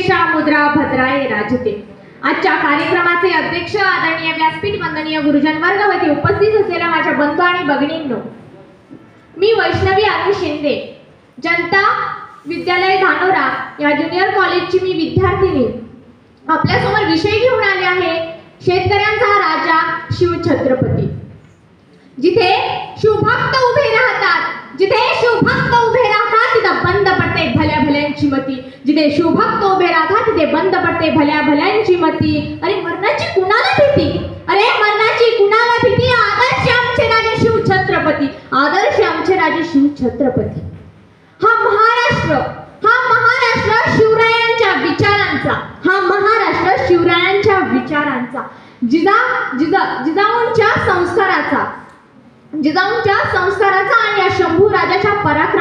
केशा मुद्रा भद्राय राजते। आजच्या कार्यक्रमाचे अध्यक्ष आदरणीय व्यासपीठ वंदनीय गुरुजन वर्ग व उपस्थित असलेल्या माझ्या बंधू आणि भगिनींनो, मी वैष्णवी अनु शिंदे, जनता विद्यालय धानोरा या ज्युनियर कॉलेजची मी विद्यार्थिनी आपल्यासमोर विषय घेऊन आले आहे शेतकऱ्यांचा राजा शिवछत्रपती। जिथे शिवभक्त उभे राहतात, जिथे शिवभक्त उभे राहतात तिथे बंद पडते भल्या भल्यांची मती। जिथे शिवभक्त उभे राहतात तिथे बंद पडते भल्या भल्यांची मती। अरे मरणाची कुणाला भीती, अरे मरणाची कुणाला भीती। आदर्श आमचे राजे शिवछत्रपती, आदर्श आमचे राजे शिवछत्रपती। हा महाराष्ट्र शिवरायांच्या विचारांचा, हा महाराष्ट्र शिवरायांच्या विचारांचा, जिजाऊंच्या संस्काराचा आणि या शंभू राजाच्या पराक्रमाचा